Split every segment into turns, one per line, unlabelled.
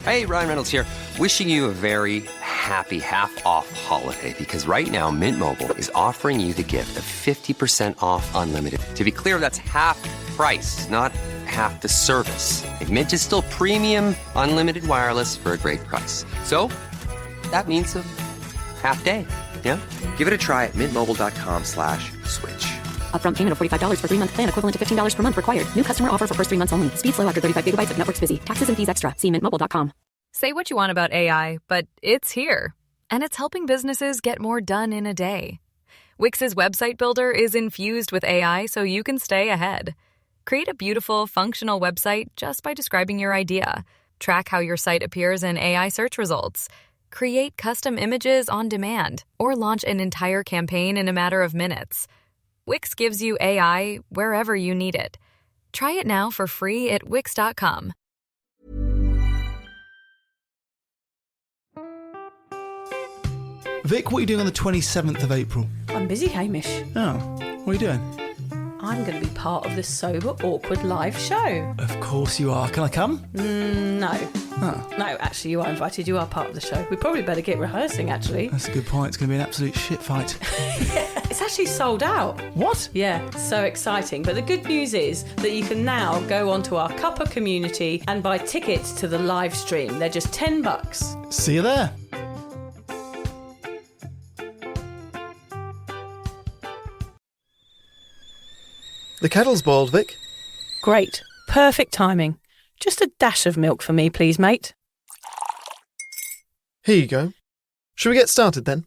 Hey, Ryan Reynolds here. Wishing you a very happy half-off holiday because right now Mint Mobile is offering you the gift of 50% off unlimited. To be clear, that's half price, not half the service. Like, Mint is still premium unlimited wireless for a great price. So that means a half day. Yeah? Give it a try at mintmobile.com/switch.
Upfront payment of $45 for 3-month plan, equivalent to $15 per month required. New customer offer for first 3 months only. Speed slow after 35 gigabytes if network's busy. Taxes and fees extra. See mintmobile.com.
Say what you want about AI, but it's here. And it's helping businesses get more done in a day. Wix's website builder is infused with AI so you can stay ahead. Create a beautiful, functional website just by describing your idea. Track how your site appears in AI search results. Create custom images on demand, or launch an entire campaign in a matter of minutes. Wix gives you AI wherever you need it. Try it now for free at Wix.com.
Vic, what are you doing on the 27th of April?
I'm busy, Hamish.
Oh, what are you doing?
I'm going to be part of the Sober Awkward live show.
Of course you are. Can I come?
No.
Oh.
No, actually, you are invited. You are part of the show. We probably better get rehearsing, actually.
That's a good point. It's going to be an absolute shit fight.
It's actually sold out.
What?
Yeah, so exciting. But the good news is that you can now go onto our Cuppa community and buy tickets to the live stream. They're just $10.
See you there. The kettle's boiled, Vic.
Great. Perfect timing. Just a dash of milk for me, please, mate.
Here you go. Shall we get started then?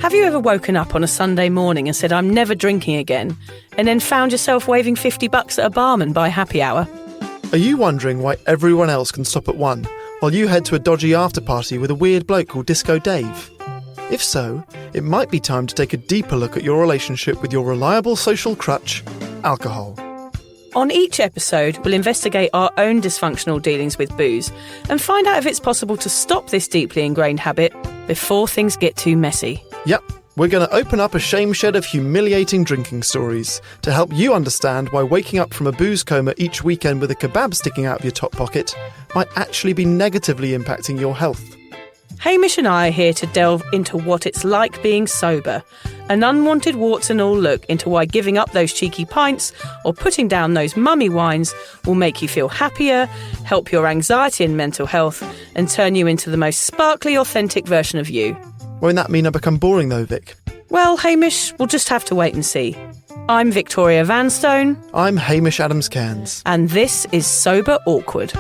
Have you ever woken up on a Sunday morning and said, I'm never drinking again, and then found yourself waving $50 at a barman by happy hour?
Are you wondering why everyone else can stop at 1 while you head to a dodgy after-party with a weird bloke called Disco Dave? If so, it might be time to take a deeper look at your relationship with your reliable social crutch, alcohol.
On each episode, we'll investigate our own dysfunctional dealings with booze and find out if it's possible to stop this deeply ingrained habit before things get too messy.
Yep, we're going to open up a shame shed of humiliating drinking stories to help you understand why waking up from a booze coma each weekend with a kebab sticking out of your top pocket might actually be negatively impacting your health.
Hamish and I are here to delve into what it's like being sober, an unwanted warts and all look into why giving up those cheeky pints or putting down those mummy wines will make you feel happier, help your anxiety and mental health, and turn you into the most sparkly, authentic version of you.
Won't that mean I become boring though, Vic?
Well, Hamish, we'll just have to wait and see. I'm Victoria Vanstone.
I'm Hamish Adams-Cairns.
And this is Sober Awkward.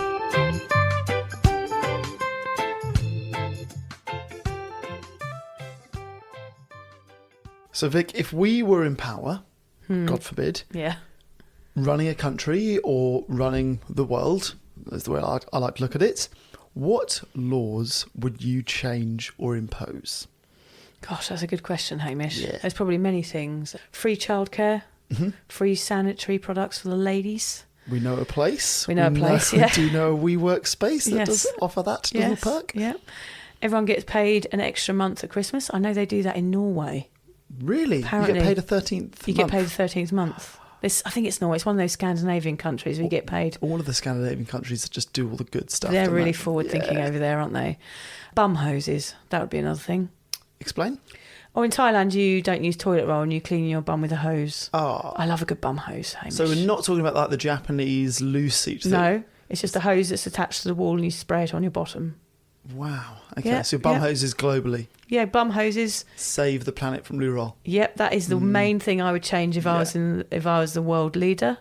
So, Vic, if we were in power, God forbid, running a country or running the world, is the way I like to look at it, what laws would you change or impose?
Gosh, that's a good question, Hamish.
Yeah.
There's probably many things. Free childcare, free sanitary products for the ladies.
We know a place.
We yeah.
Do you know a WeWork space that does offer that little perk?
Yeah. Everyone gets paid an extra month at Christmas. I know they do that in Norway.
Really?
Apparently.
You get paid a 13th
You get paid the 13th month. I think it's Norway. It's one of those Scandinavian countries where you get paid.
All of the Scandinavian countries that just do all the good stuff.
They're really forward-thinking over there, aren't they? Bum hoses. That would be another thing.
Explain.
Oh, in Thailand, you don't use toilet roll and you clean your bum with a hose.
Oh.
I love a good bum hose, Hamish.
So we're not talking about like the Japanese loose seat thing?
No, it's just a hose that's attached to the wall and you spray it on your bottom.
Wow. Okay, so bum hoses globally.
Yeah, bum hoses.
Save the planet from loo roll.
Yep, that is the main thing I would change if I was the world leader.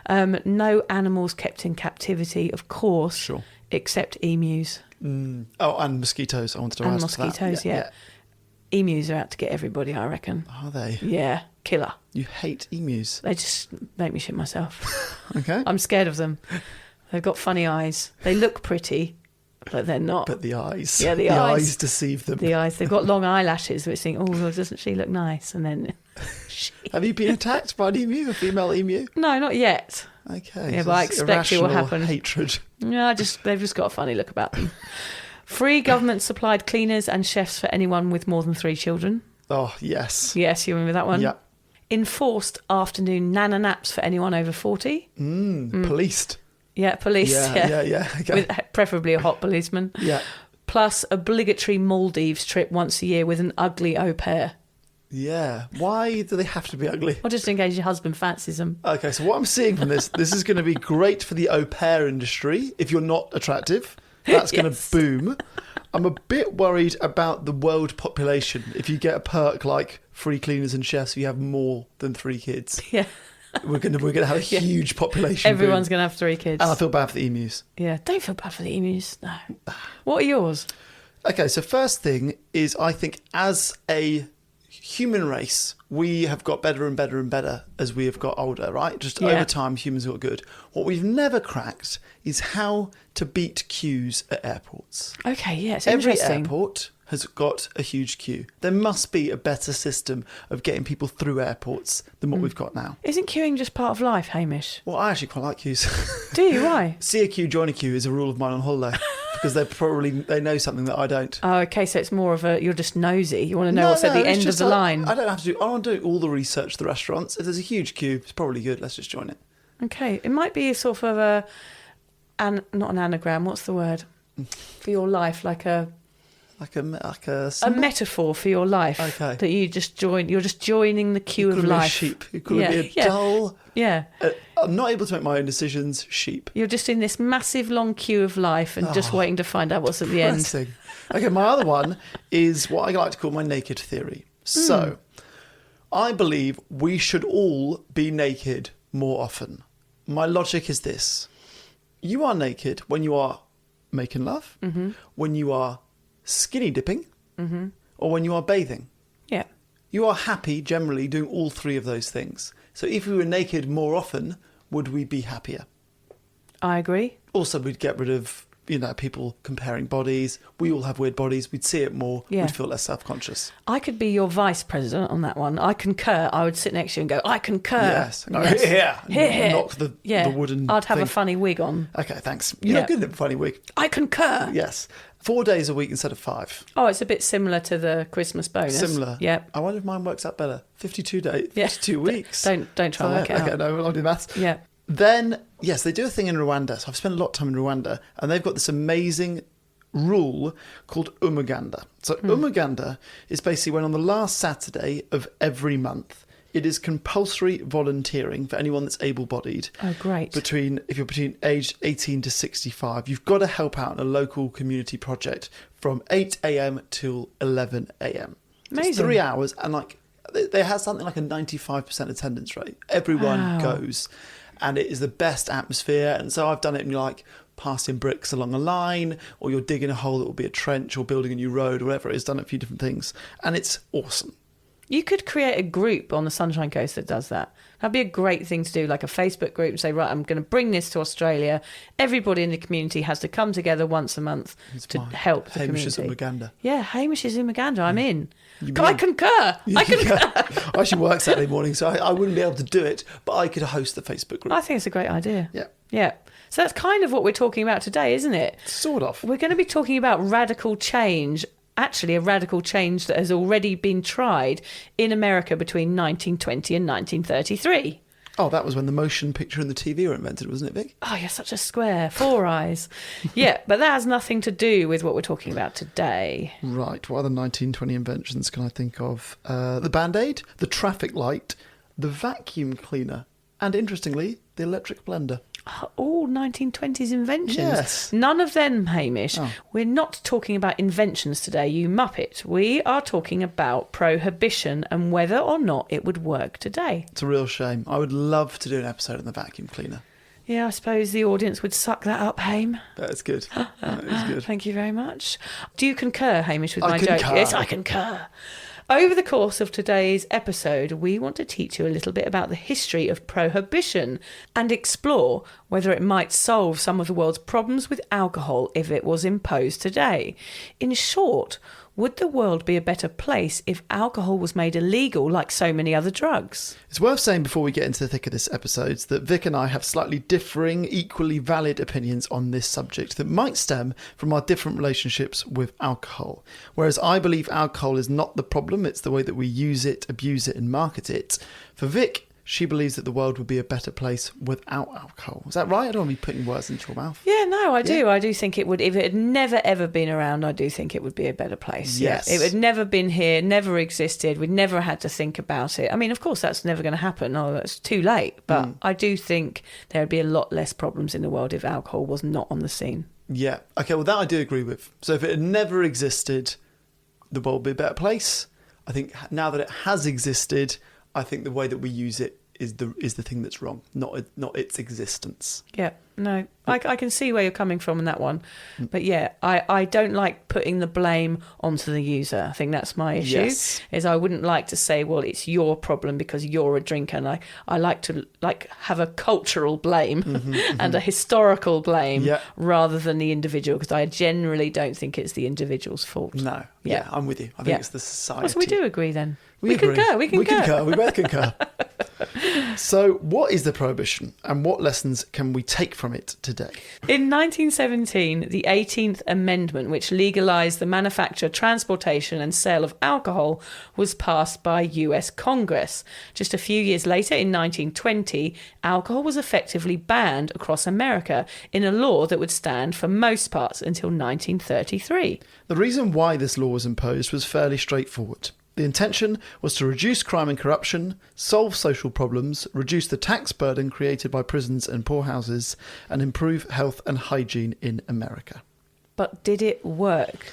No animals kept in captivity, of course.
Sure.
Except emus.
Oh, and mosquitoes. I wanted to ask
mosquitoes,
that.
yeah. Emus are out to get everybody, I reckon.
Are they?
Yeah, killer.
You hate emus?
They just make me shit myself.
Okay.
I'm scared of them. They've got funny eyes. They look pretty, but they're not.
But the eyes.
Yeah, the eyes.
eyes deceive them.
The eyes. They've got long eyelashes, which think, oh, doesn't she look nice? And then...
Have you been attacked by an emu, a female emu?
No, not yet.
Okay.
Yeah, but I expect it will happen.
Hatred.
Yeah, they've just got a funny look about them. Free government-supplied cleaners and chefs for anyone with more than 3 children.
Oh, yes.
Yes, you remember that one?
Yeah.
enforced afternoon nana naps for anyone over 40.
Policed.
Yeah, police.
Yeah. Okay.
With preferably a hot policeman.
Yeah.
Plus obligatory Maldives trip once a year with an ugly au pair.
Yeah. Why do they have to be ugly?
Or just in case your husband fancies them.
Okay, so what I'm seeing from this is going to be great for the au pair industry. If you're not attractive, that's going to boom. I'm a bit worried about the world population. If you get a perk like free cleaners and chefs, you have more than 3 kids.
Yeah.
We're gonna have a huge population.
Everyone's going to have 3 kids.
And I feel bad for the emus.
Yeah, don't feel bad for the emus. No. What are yours?
Okay, so first thing is I think as a human race, we have got better and better and better as we have got older, right? Just over time, humans got good. What we've never cracked is how to beat queues at airports.
Okay, yeah, it's
Every
interesting.
airport has got a huge queue. There must be a better system of getting people through airports than what we've got now.
Isn't queuing just part of life, Hamish?
Well, I actually quite like queues.
Do you? Why?
See a queue, join a queue is a rule of mine on holiday because they know something that I don't.
Oh, okay, so it's more of you're just nosy. You want to know what's at the
it's
end of
just
the
like,
line.
I don't have to do. I want to do all the research at the restaurants. If there's a huge queue, it's probably good. Let's just join it.
Okay, it might be a sort of not an anagram. What's the word for your life? Like a metaphor for your life.
Okay.
That you just join. You're just joining the queue of life.
A sheep. You could be a dull.
Yeah.
I'm not able to make my own decisions. Sheep.
You're just in this massive long queue of life and just waiting to find out what's at the end.
Pressing. Okay, my other one is what I like to call my naked theory. So, I believe we should all be naked more often. My logic is this. You are naked when you are making love, when you are skinny dipping, or when you are bathing.
Yeah.
You are happy generally doing all 3 of those things. So if we were naked more often, would we be happier?
I agree.
Also, we'd get rid of, people comparing bodies. We all have weird bodies. We'd see it more.
Yeah.
We'd feel less self-conscious.
I could be your vice president on that one. I concur. I would sit next to you and go, I concur.
Yes.
Here.
Knock the wooden
I'd have
thing.
a funny wig on.
Okay, thanks. You're not good at a funny wig.
I concur.
Yes. 4 days a week instead of 5.
Oh, it's a bit similar to the Christmas bonus.
Similar.
Yep.
I wonder if mine works out better. 52 days,
Yeah.
52 weeks.
Don't try and work it out.
Okay, no, I'll do maths.
Yeah.
Then, yes, they do a thing in Rwanda. So I've spent a lot of time in Rwanda, and they've got this amazing rule called umuganda. So umuganda is basically when on the last Saturday of every month, it is compulsory volunteering for anyone that's able-bodied.
Oh, great.
If you're between aged 18 to 65, you've got to help out in a local community project from 8 a.m. till 11 a.m.
Amazing.
It's 3 hours, and they have something like a 95% attendance rate. Everyone goes, and it is the best atmosphere. And so I've done it in passing bricks along a line, or you're digging a hole that will be a trench, or building a new road, or whatever it is. Done a few different things, and it's awesome.
You could create a group on the Sunshine Coast that does that. That'd be a great thing to do, like a Facebook group and say, right, I'm going to bring this to Australia. Everybody in the community has to come together once a month to help the
Hamish's
community.
Umuganda.
Yeah, Hamish's Umuganda. I'm in. I concur. I concur.
I actually work Saturday morning, so I wouldn't be able to do it, but I could host the Facebook group.
I think it's a great idea.
Yeah.
Yeah. So that's kind of what we're talking about today, isn't it?
Sort of.
We're going to be talking about radical change. Actually, a radical change that has already been tried in America between 1920 and 1933.
Oh, that was when the motion picture and the TV were invented, wasn't it, Vic?
Oh, you're such a square. 4 eyes. Yeah, but that has nothing to do with what we're talking about today.
Right. What other 1920 inventions can I think of? The Band-Aid, the traffic light, the vacuum cleaner, and interestingly, the electric blender.
All 1920s inventions.
Yes.
None of them, Hamish.
Oh.
We're not talking about inventions today, you muppet. We are talking about prohibition and whether or not it would work today.
It's a real shame. I would love to do an episode on the vacuum cleaner.
Yeah, I suppose the audience would suck that up, Hame.
That's good. That is good.
Thank you very much. Do you concur, Hamish, with
I
my
concur.
joke? Yes, I concur. Over the course of today's episode, we want to teach you a little bit about the history of prohibition and explore whether it might solve some of the world's problems with alcohol if it was imposed today. In short, Would the world be a better place if alcohol was made illegal like so many other drugs?
It's worth saying before we get into the thick of this episode that Vic and I have slightly differing, equally valid opinions on this subject that might stem from our different relationships with alcohol. Whereas I believe alcohol is not the problem, it's the way that we use it, abuse it and market it. For Vic, she believes that the world would be a better place without alcohol. Is that right? I don't want to be putting words into your mouth.
Yeah, no, I do. I do think it would. If it had never, ever been around, I do think it would be a better place.
Yes.
Yeah. It had never been here, never existed. We'd never had to think about it. I mean, of course, that's never going to happen. Oh, that's too late. But I do think there would be a lot less problems in the world if alcohol was not on the scene.
Yeah. Okay, well, that I do agree with. So if it had never existed, the world would be a better place. I think now that it has existed, I think the way that we use it is the thing that's wrong, not its existence.
Yeah, no, I can see where you're coming from in that one. But yeah, I don't like putting the blame onto the user. I think that's my issue,
Yes.
is I wouldn't like to say, well, it's your problem because you're a drinker. And I like to have a cultural blame and a historical blame rather than the individual, because I generally don't think it's the individual's fault.
No, yeah, I'm with you. I think it's the society.
Oh, so we do agree then.
We agree.
Concur. We concur.
We both concur. So what is the Prohibition and what lessons can we take from it today?
In 1917, the 18th Amendment, which legalised the manufacture, transportation and sale of alcohol, was passed by US Congress. Just a few years later, in 1920, alcohol was effectively banned across America in a law that would stand for most parts until 1933.
The reason why this law was imposed was fairly straightforward. The intention was to reduce crime and corruption, solve social problems, reduce the tax burden created by prisons and poorhouses, and improve health and hygiene in America.
But did it work?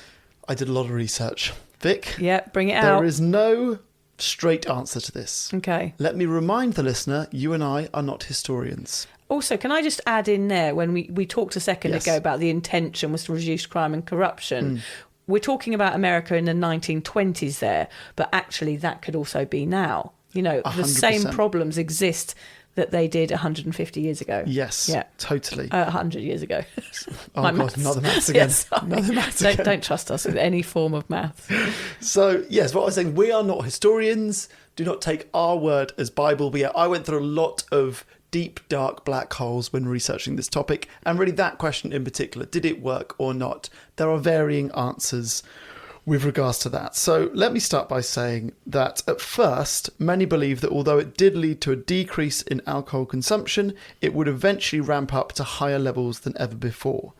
I did a lot of research. Vic?
Yeah, bring it out.
There is no straight answer to this.
Okay.
Let me remind the listener, you and I are not historians.
Also, can I just add in there, when we talked a second ago about the intention was to reduce crime and corruption, we're talking about America in the 1920s there, but actually that could also be now. You know,
100%.
The same problems exist that they did 150 years ago.
Yes,
yeah,
totally.
100 years ago.
Oh, God,
maths.
not the maths again.
Yes,
not the maths again.
Don't trust us with any form of maths.
So, yes, what I was saying, we are not historians. Do not take our word as Bible. But yeah, I went through a lot of deep, dark black holes when researching this topic. And really that question in particular, did it work or not? There are varying answers with regards to that. So let me start by saying that at first, many believe that although it did lead to a decrease in alcohol consumption, it would eventually ramp up to higher levels than ever before.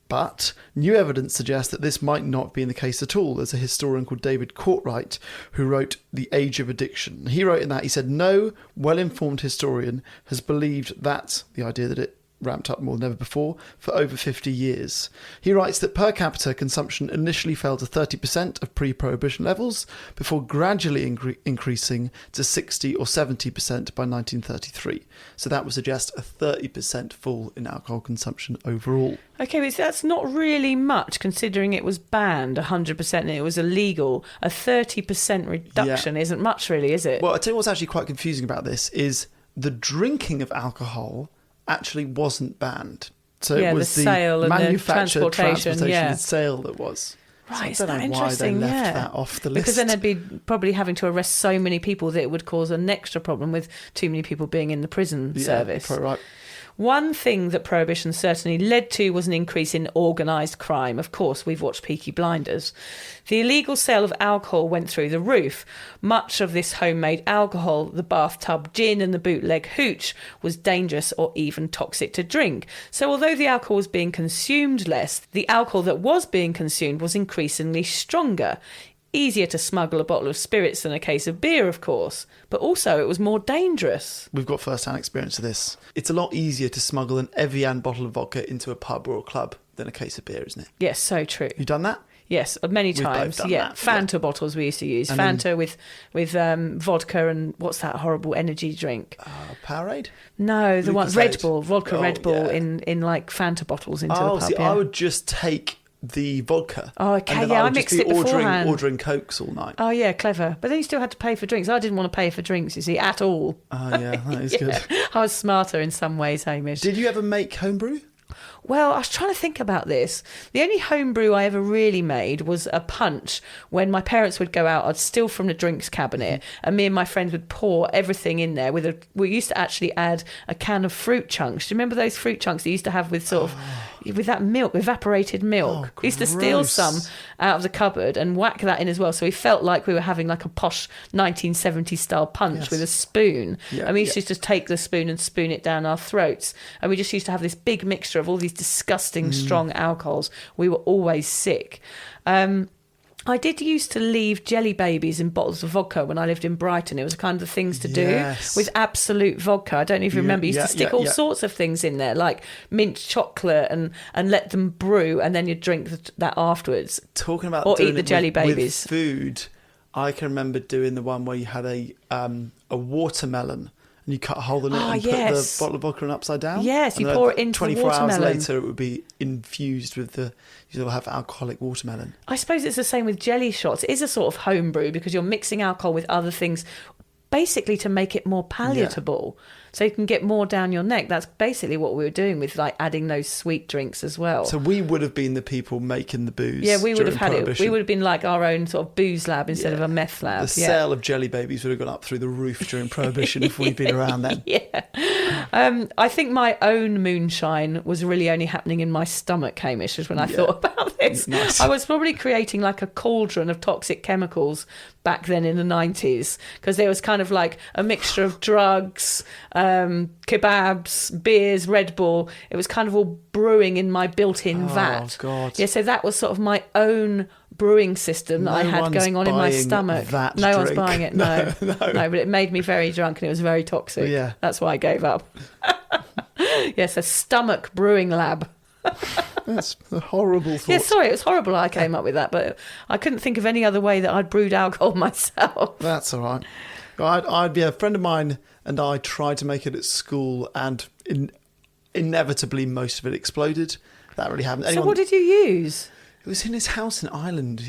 But new evidence suggests that this might not be the case at all. There's a historian called David Courtwright who wrote The Age of Addiction. He wrote in that, he said, no well-informed historian has believed that, the idea that it ramped up more than ever before, for over 50 years. He writes that per capita consumption initially fell to 30% of pre-prohibition levels before gradually increasing to 60 or 70% by 1933. So that would suggest a 30% fall in alcohol consumption overall.
Okay, but that's not really much considering it was banned 100% and it was illegal. A 30% reduction isn't much really, is it?
Well, I tell you what's actually quite confusing about this is the drinking of alcohol actually wasn't banned. So it was the
sale and
manufacture,
the
transportation and sale that was.
Right,
so I don't know
interesting?
why they left that off the list.
Because then they'd be probably having to arrest so many people that it would cause an extra problem with too many people being in the prison service.
Probably right.
One thing that Prohibition certainly led to was an increase in organised crime. Of course, we've watched Peaky Blinders. The illegal sale of alcohol went through the roof. Much of this homemade alcohol, the bathtub gin and the bootleg hooch, was dangerous or even toxic to drink. So although the alcohol was being consumed less, the alcohol that was being consumed was increasingly stronger. Easier to smuggle a bottle of spirits than a case of beer, of course, but also it was more dangerous.
We've got first-hand experience of this. It's a lot easier to smuggle an Evian bottle of vodka into a pub or a club than a case of beer, isn't it?
Yes, so true.
You done that?
Yes, many times.
Both done
Yeah,
that.
Fanta bottles we used to use.
And
Fanta with vodka and what's that horrible energy drink?
Powerade?
No, the one
Lucozade.
Red Bull, vodka Red Bull
yeah.
in like Fanta bottles into the pub.
See,
yeah.
I would just take the vodka.
Oh, okay,
and then
yeah,
I
I
would
mixed
just be
it beforehand.
ordering Cokes all night.
Oh yeah, clever. But then you still had to pay for drinks. I didn't want to pay for drinks, you see, at all.
Oh yeah, that is good.
I was smarter in some ways, Hamish.
Did you ever make homebrew?
Well, I was trying to think about this. The only homebrew I ever really made was a punch. When my parents would go out, I'd steal from the drinks cabinet, and me and my friends would pour everything in there. We used to actually add a can of fruit chunks. Do you remember those fruit chunks they used to have with sort of with that milk, evaporated milk? We used to steal some out of the cupboard and whack that in as well. So we felt like we were having like a posh 1970s style punch with a spoon. Yeah, and we used to just take the spoon and spoon it down our throats. And we just used to have this big mixture of all these disgusting strong alcohols. We were always sick. I did used to leave jelly babies in bottles of vodka when I lived in Brighton. It was kind of the things to do with Absolute vodka. I don't even remember. You used to stick all sorts of things in there, like mint chocolate, and let them brew, and then you'd drink that afterwards.
Talking about
or
doing
eat the jelly babies.
With food, I can remember doing the one where you had a watermelon. And you cut a hole in it and put the bottle of vodka in upside down.
Yes, you pour it into the watermelon.
24 hours later, it would be infused with you'll have alcoholic watermelon.
I suppose it's the same with jelly shots. It is a sort of homebrew because you're mixing alcohol with other things, basically to make it more palatable. So you can get more down your neck. That's basically what we were doing with like adding those sweet drinks as well.
So we would have been the people making the booze.
Yeah, we would have had it. We would have been like our own sort of booze lab instead of a meth lab.
The sale of jelly babies would have gone up through the roof during Prohibition if we'd been around then.
I think my own moonshine was really only happening in my stomach, Hamish, when I thought about this.
Nice.
I was probably creating like a cauldron of toxic chemicals back then in the 90s, because there was kind of like a mixture of drugs, kebabs, beers, Red Bull. It was kind of all brewing in my built-in vat.
Oh, God.
Yeah, so that was sort of my own brewing system that I had going on in my stomach. No one's buying it, no. No, but it made me very drunk and it was very toxic.
Yeah.
That's why I gave up. Yes, a stomach brewing lab.
That's a horrible thought.
Yeah, sorry, it was horrible I came up with that, but I couldn't think of any other way that I'd brewed alcohol myself.
That's all right. I'd be a friend of mine and I tried to make it at school, and inevitably most of it exploded. That really happened.
So what did you use?
It was in his house in Ireland,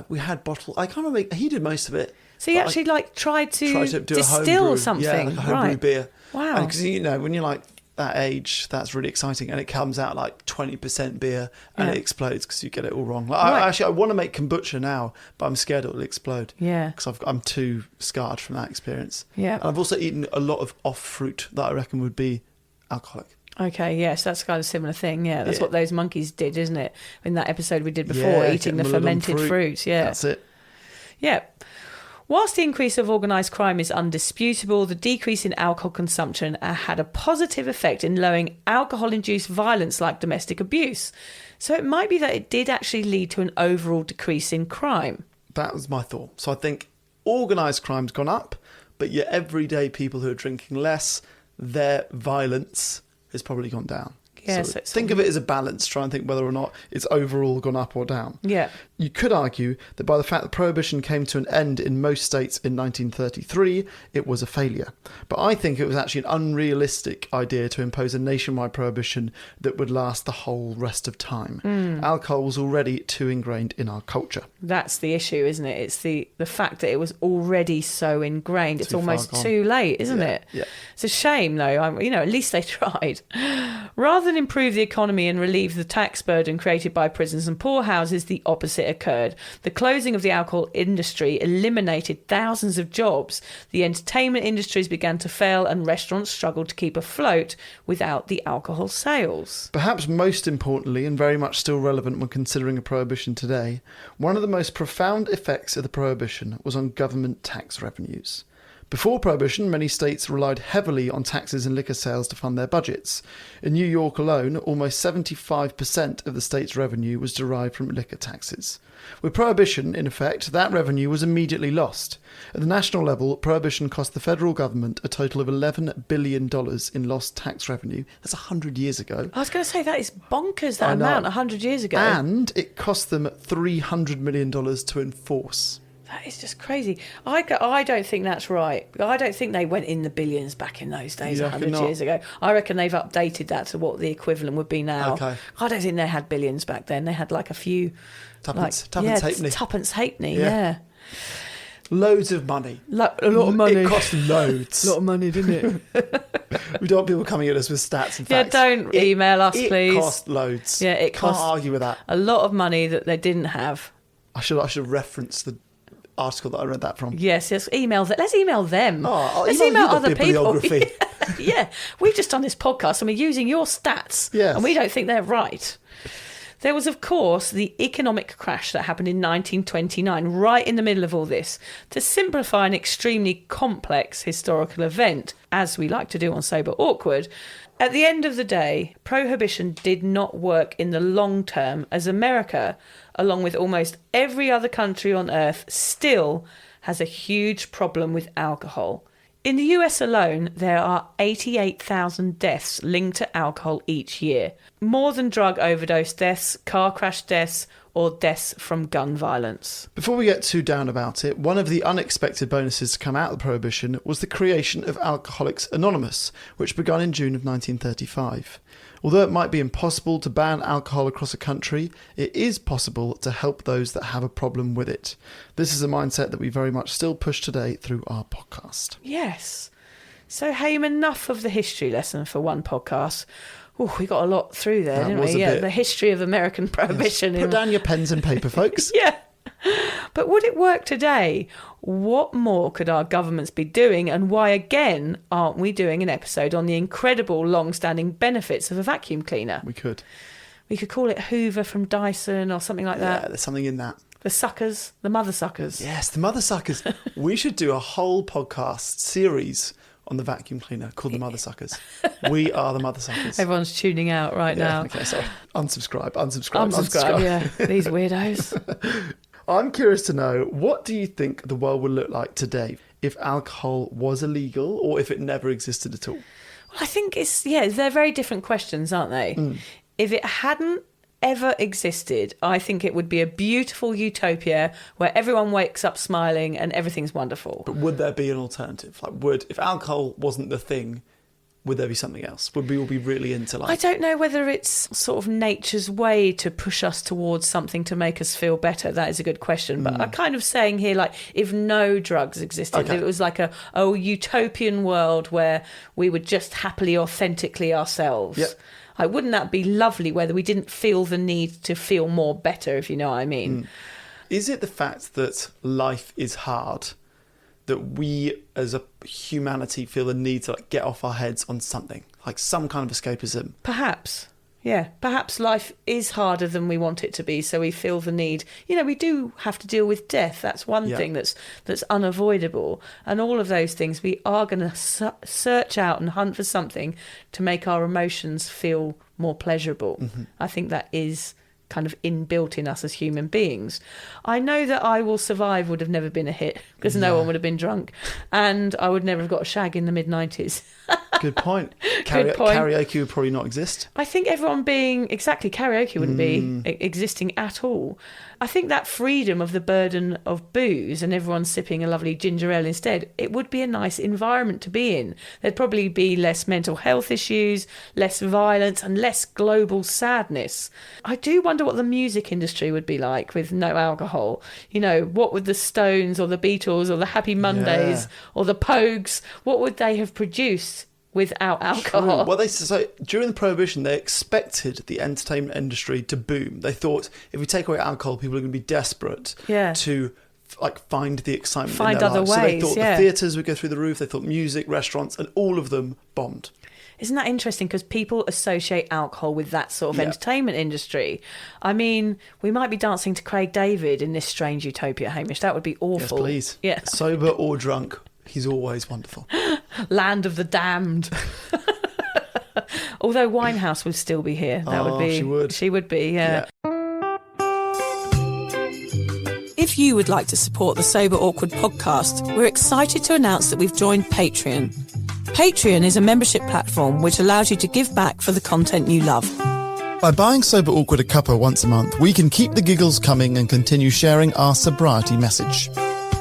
we had bottle. I can't remember. He did most of it.
So you actually tried to
do
distill something?
Yeah, like a homebrew beer.
Wow.
Because, when you're like that age, that's really exciting. And it comes out like 20% beer and it explodes because you get it all wrong. Like, I want to make kombucha now, but I'm scared it will explode. Yeah. Because I'm too scarred from that experience. Yeah. And I've also eaten a lot of off fruit that I reckon would be alcoholic.
Okay, yes, that's kind of a similar thing. Yeah, that's what those monkeys did, isn't it? In that episode we did before, eating the fermented fruit. Yeah.
That's it.
Yeah. Whilst the increase of organised crime is undisputable, the decrease in alcohol consumption had a positive effect in lowering alcohol-induced violence like domestic abuse. So it might be that it did actually lead to an overall decrease in crime.
That was my thought. So I think organised crime's gone up, but your everyday people who are drinking less, their violence has probably gone down.
Yeah,
so think of it as a balance. Try and think whether or not it's overall gone up or down.
Yeah.
You could argue that by the fact that Prohibition came to an end in most states in 1933, it was a failure. But I think it was actually an unrealistic idea to impose a nationwide prohibition that would last the whole rest of time. Alcohol was already too ingrained in our culture.
That's the issue, isn't it? It's the fact that it was already so ingrained. It's almost too late, isn't it?
Yeah.
It's a shame, though. At least they tried. Rather than improve the economy and relieve the tax burden created by prisons and poorhouses, the opposite occurred. The closing of the alcohol industry eliminated thousands of jobs. The entertainment industries began to fail and restaurants struggled to keep afloat without the alcohol sales.
Perhaps most importantly, and very much still relevant when considering a prohibition today, one of the most profound effects of the prohibition was on government tax revenues. Before Prohibition, many states relied heavily on taxes and liquor sales to fund their budgets. In New York alone, almost 75% of the state's revenue was derived from liquor taxes. With Prohibition, in effect, that revenue was immediately lost. At the national level, Prohibition cost the federal government a total of $11 billion in lost tax revenue. That's 100 years ago.
I was going to say, that is bonkers, that amount, 100 years ago.
And it cost them $300 million to enforce.
That is just crazy. I don't think that's right. I don't think they went in the billions back in those days, 100 years ago. I reckon they've updated that to what the equivalent would be now.
Okay.
I don't think they had billions back then. They had like a few...
Tuppence halfpenny.
Tuppence halfpenny, yeah.
Loads of money.
A lot of money.
It cost loads.
A lot of money, didn't it?
We don't want people coming at us with stats and
Yeah,
facts.
don't email us, please.
It cost loads.
Yeah, it
Can't
cost
argue with that.
a lot of money that they didn't have.
I should reference the article that I read that from.
Yes, email them. Let's email them.
Oh,
Let's
email
email
you the
other people.
bibliography.
Yeah, we've just done this podcast and we're using your stats.
Yes.
And we don't think they're right. There was, of course, the economic crash that happened in 1929, right in the middle of all this. To simplify an extremely complex historical event, as we like to do on Sober Awkward, at the end of the day, Prohibition did not work in the long term, as America, along with almost every other country on earth, still has a huge problem with alcohol. In the US alone, there are 88,000 deaths linked to alcohol each year. More than drug overdose deaths, car crash deaths, or deaths from gun violence.
Before we get too down about it, one of the unexpected bonuses to come out of the Prohibition was the creation of Alcoholics Anonymous, which began in June of 1935. Although it might be impossible to ban alcohol across a country, it is possible to help those that have a problem with it. This is a mindset that we very much still push today through our podcast.
Yes. So, Hame, enough of the history lesson for one podcast. Oh, we got a lot through there, didn't we? Yeah, the history of American Prohibition.
Yes. Put down your pens and paper, folks.
Yeah. But would it work today? What more could our governments be doing, and why again aren't we doing an episode on the incredible long-standing benefits of a vacuum cleaner?
We could
call it Hoover from Dyson or something like that.
Yeah, there's something in that.
The suckers, the mother suckers.
Yes, the mother suckers. We should do a whole podcast series on the vacuum cleaner called the mother suckers. We are the mother suckers.
Everyone's tuning out right now.
Okay, sorry. Unsubscribe.
Yeah, these weirdos.
I'm curious to know, what do you think the world would look like today if alcohol was illegal or if it never existed at all?
Well, I think they're very different questions, aren't they? If it hadn't ever existed, I think it would be a beautiful utopia where everyone wakes up smiling and everything's wonderful.
But would there be an alternative? If alcohol wasn't the thing, would there be something else? Would we all be really into
I don't know whether it's sort of nature's way to push us towards something to make us feel better. That is a good question. But I'm kind of saying here, if no drugs existed, if it was like a utopian world where we were just happily, authentically ourselves.
Yep.
Wouldn't that be lovely, whether we didn't feel the need to feel more better, if you know what I mean?
Is it the fact that life is hard that we as a humanity feel the need to get off our heads on something, like some kind of escapism?
Perhaps. Yeah, perhaps life is harder than we want it to be, so we feel the need. We do have to deal with death. That's one thing that's unavoidable. And all of those things, we are going to search out and hunt for something to make our emotions feel more pleasurable. Mm-hmm. I think that is kind of inbuilt in us as human beings. I know that I Will Survive would have never been a hit because no one would have been drunk, and I would never have got a shag in the mid-90s.
Good point.
Good point.
Karaoke would probably not exist.
I think everyone karaoke wouldn't be existing at all. I think that freedom of the burden of booze and everyone sipping a lovely ginger ale instead, it would be a nice environment to be in. There'd probably be less mental health issues, less violence and less global sadness. I do wonder what the music industry would be like with no alcohol. What would the Stones or the Beatles or the Happy Mondays or the Pogues, what would they have produced without alcohol?
True. Well, so during the Prohibition, they expected the entertainment industry to boom. They thought if we take away alcohol, people are going to be desperate to find the excitement in their
other
lives.
ways.
So they thought the theatres would go through the roof. They thought music, restaurants, and all of them bombed.
Isn't that interesting? Because people associate alcohol with that sort of entertainment industry. I mean, we might be dancing to Craig David in this strange utopia, Hamish. That would be awful.
Yes, please.
Yeah.
Sober or drunk, he's always wonderful.
Land of the damned. Although Winehouse would still be here. That would be.
She would.
She would be, yeah. If you would like to support the Sober Awkward podcast, we're excited to announce that we've joined Patreon. Patreon is a membership platform which allows you to give back for the content you love.
By buying Sober Awkward a cuppa once a month, we can keep the giggles coming and continue sharing our sobriety message.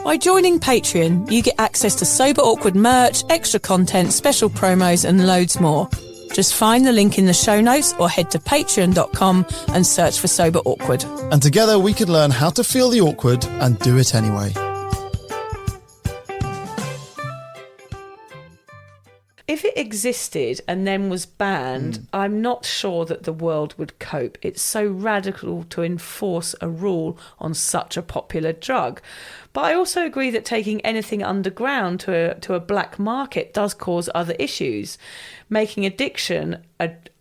By joining Patreon, you get access to Sober Awkward merch, extra content, special promos and loads more. Just find the link in the show notes or head to patreon.com and search for Sober Awkward.
And together we can learn how to feel the awkward and do it anyway.
if it existed and then was banned, I'm not sure that the world would cope. It's so radical to enforce a rule on such a popular drug. But I also agree that taking anything underground to a black market does cause other issues. Making addiction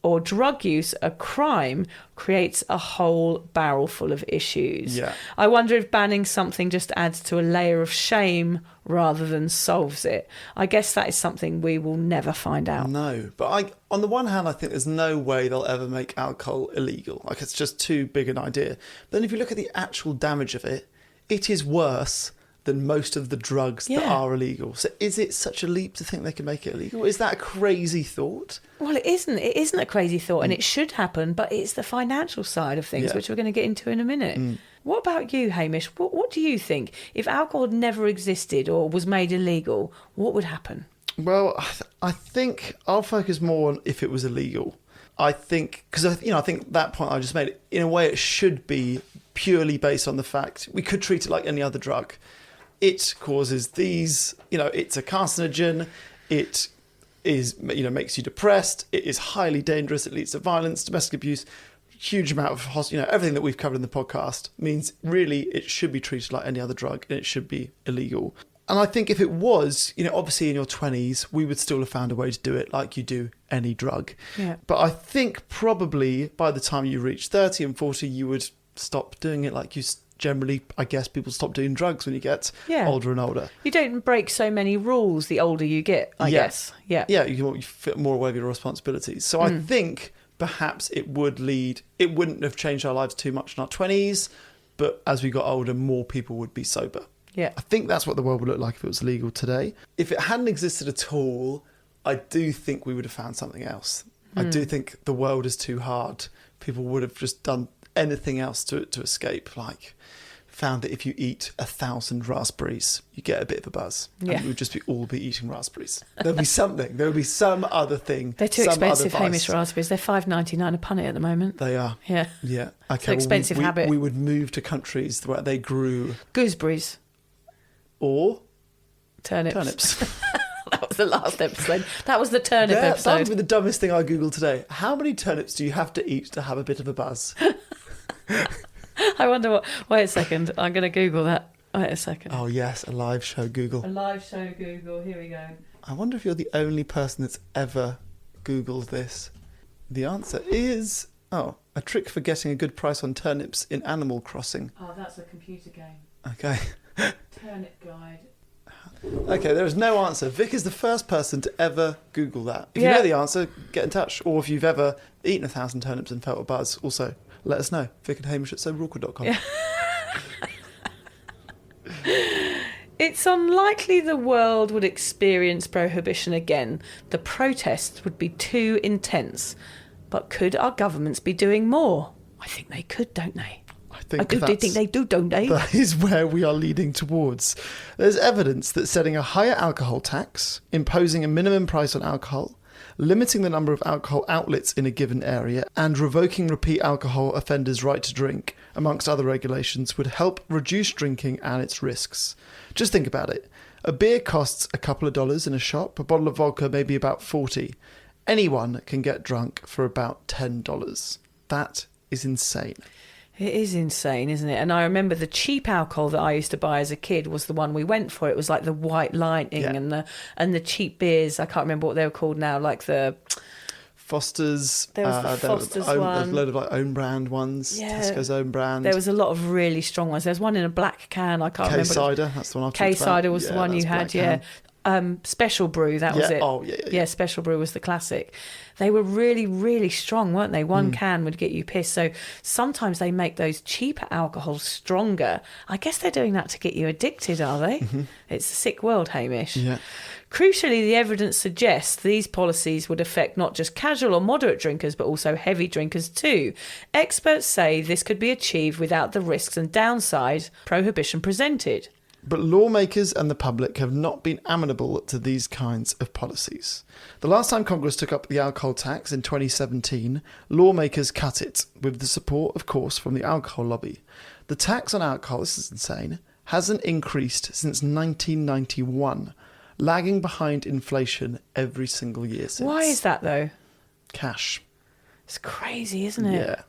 or drug use a crime creates a whole barrel full of issues.
Yeah.
I wonder if banning something just adds to a layer of shame rather than solves it. I guess that is something we will never find out.
No, but on the one hand, I think there's no way they'll ever make alcohol illegal. Like, it's just too big an idea. But then if you look at the actual damage of it, it is worse than most of the drugs that are illegal. So is it such a leap to think they can make it illegal? Is that a crazy thought?
Well, it isn't. It isn't a crazy thought, and it should happen, but it's the financial side of things, which we're going to get into in a minute. What about you, Hamish? What do you think? If alcohol had never existed or was made illegal, what would happen?
Well, I think I'll focus more on if it was illegal. I think, because I think that point I just made, in a way it should be purely based on the fact we could treat it like any other drug. It causes these, it's a carcinogen, it is, makes you depressed, it is highly dangerous, it leads to violence, domestic abuse, huge amount of, everything that we've covered in the podcast means really it should be treated like any other drug and it should be illegal. And I think if it was, obviously in your 20s, we would still have found a way to do it like you do any drug.
Yeah.
But I think probably by the time you reach 30 and 40, you would stop doing it like you generally, I guess, people stop doing drugs when you get older and older.
You don't break so many rules the older you get, I guess. Yeah.
Yeah, you fit more away with your responsibilities. So I think perhaps it wouldn't have changed our lives too much in our 20s, but as we got older, more people would be sober.
Yeah.
I think that's what the world would look like if it was legal today. If it hadn't existed at all, I do think we would have found something else. I do think the world is too hard. People would have just done anything else to escape, like found that if you eat 1,000 raspberries, you get a bit of a buzz.
Yeah.
And we would just all be eating raspberries. There'll be something. There'll be some other thing.
They're too expensive, Hamish, raspberries. They're $5.99 a punnet at the moment.
They are.
Yeah.
Yeah. Okay.
It's an expensive habit.
We would move to countries where they grew
gooseberries.
Or
turnips. That was the last episode. That was the turnip episode.
That would be the dumbest thing I googled today. How many turnips do you have to eat to have a bit of a buzz?
I wonder what... Wait a second. I'm going to Google that. Wait a second.
Oh, yes. A live show Google.
A live show Google. Here we go.
I wonder if you're the only person that's ever Googled this. The answer is... a trick for getting a good price on turnips in Animal Crossing.
Oh, that's a computer game.
Okay.
Turnip guide.
Okay, there is no answer. Vic is the first person to ever Google that. If you know the answer, get in touch. Or if you've ever eaten 1,000 turnips and felt a buzz, also let us know. Vic and Hamish at soberawkward.com. Yeah.
It's unlikely the world would experience prohibition again. The protests would be too intense. But could our governments be doing more? I think they could, don't they? I do think they do, don't they?
That is where we are leading towards. There's evidence that setting a higher alcohol tax, imposing a minimum price on alcohol, limiting the number of alcohol outlets in a given area, and revoking repeat alcohol offenders' right to drink, amongst other regulations, would help reduce drinking and its risks. Just think about it. A beer costs a couple of dollars in a shop. A bottle of vodka maybe about $40. Anyone can get drunk for about $10. That is insane.
It is insane, isn't it? And I remember the cheap alcohol that I used to buy as a kid was the one we went for. It was like the White Lightning and the cheap beers. I can't remember what they were called now, like the
Foster's.
There was the Foster's one.
There's a load of like own brand ones. Yeah. Tesco's own brand.
There was a lot of really strong ones. There was one in a black can. I can't remember.
K-cider. That's the one I've talked about.
K-cider was the one you had. Yeah. Special Brew, that was it.
Oh, yeah.
Special Brew was the classic. They were really, really strong, weren't they? One can would get you pissed. So sometimes they make those cheaper alcohols stronger. I guess they're doing that to get you addicted, are they? Mm-hmm. It's a sick world, Hamish.
Yeah.
Crucially, the evidence suggests these policies would affect not just casual or moderate drinkers, but also heavy drinkers too. Experts say this could be achieved without the risks and downsides prohibition presented.
But lawmakers and the public have not been amenable to these kinds of policies. The last time Congress took up the alcohol tax in 2017, lawmakers cut it, with the support, of course, from the alcohol lobby. The tax on alcohol, this is insane, hasn't increased since 1991. lagging behind inflation every single year since.
Why is that, though?
Cash.
It's crazy, isn't it?
Yeah.